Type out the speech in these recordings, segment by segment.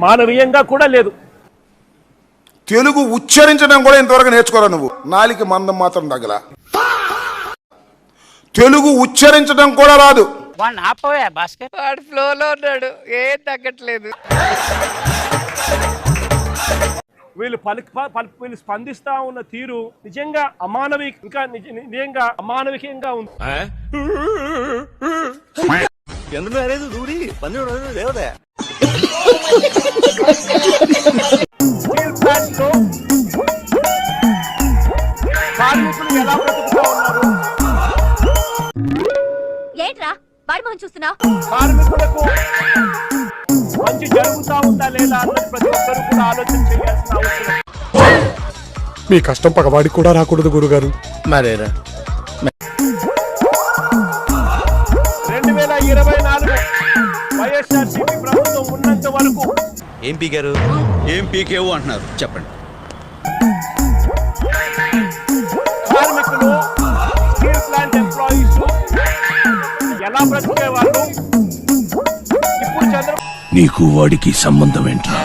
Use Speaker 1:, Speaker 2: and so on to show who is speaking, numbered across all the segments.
Speaker 1: మానవీయంగా కూడా లేదు.
Speaker 2: తెలుగు ఉచ్చరించడం కూడా ఇంతవరకు నేర్చుకోరా నువ్వు. నాలిక మందం మాత్రం తగల. తెలుగు ఉచ్చరించడం కూడా రాదు.
Speaker 3: వాడు ఫ్లోలో ఉన్నాడు, ఏం తగ్గట్లేదు.
Speaker 1: వీళ్ళు వీళ్ళు స్పందిస్తా ఉన్న తీరు నిజంగా నిజంగా అమానవికంగా ఉంది. కార్మికులు ఎలా బ్రతుకుతా ఉన్నారు? కార్మికులకు మంచి జరుగుతా ఉందా లేదా అన్నది ప్రతి ఒక్కరు కూడా ఆలోచన చేయాల్సిన అవసరం.
Speaker 4: మీ కష్టం పగవాడికి కూడా రాకూడదు గురుగారు.
Speaker 5: మరేరా
Speaker 1: 2024 వైఎస్ఆర్సీపీ ప్రభుత్వం ఉన్నంత వరకు
Speaker 5: ఏం పీకారు, ఏం పీకేవు అంటున్నారు చెప్పండి.
Speaker 1: కార్మికులు, స్టీల్ ప్లాంట్ ఎంప్లాయీస్ ఎలా బ్రతికే వాళ్ళు ఇప్పుడు
Speaker 6: నీకు వాడికి సంబంధం ఏంట్రా?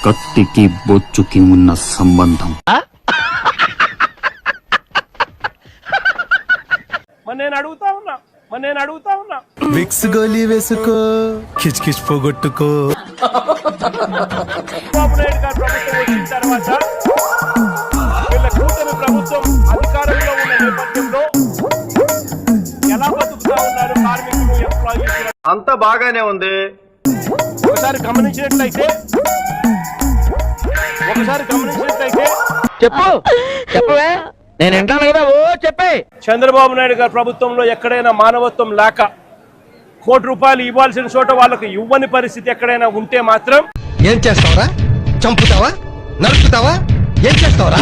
Speaker 7: కత్తికి బొచ్చుకి ఉన్న సంబంధం.
Speaker 1: నేను అడుగుతా ఉన్నా
Speaker 8: విక్స్ గోలీ వేసుకో, కిచ్ కిచ్ పోగొట్టుకో.
Speaker 1: చంద్రబాబు నాయుడు గారు ప్రభుత్వం వచ్చిన తర్వాత వీళ్ళ కూటమి ప్రభుత్వం అధికారంలో ఉన్న నేపథ్యంలో ఎలా బతుకుతా ఉన్నారు కార్మికులు, ఎంప్లాయీస్?
Speaker 9: అంతా బాగానే ఉంది.
Speaker 1: ఒకసారి గమనించినట్లయితే
Speaker 5: చెప్పవే నేను వింటాను కదా. ఓ చెప్పే.
Speaker 1: చంద్రబాబు నాయుడు గారి ప్రభుత్వంలో ఎక్కడైనా మానవత్వం లేక ₹1 ఇవ్వాల్సిన చోట వాళ్ళకు ఇవ్వని పరిస్థితి ఎక్కడైనా ఉంటే మాత్రం
Speaker 8: ఏం చేస్తావరా? చంపుతావా? నరుకుతావా? ఏం చేస్తావరా?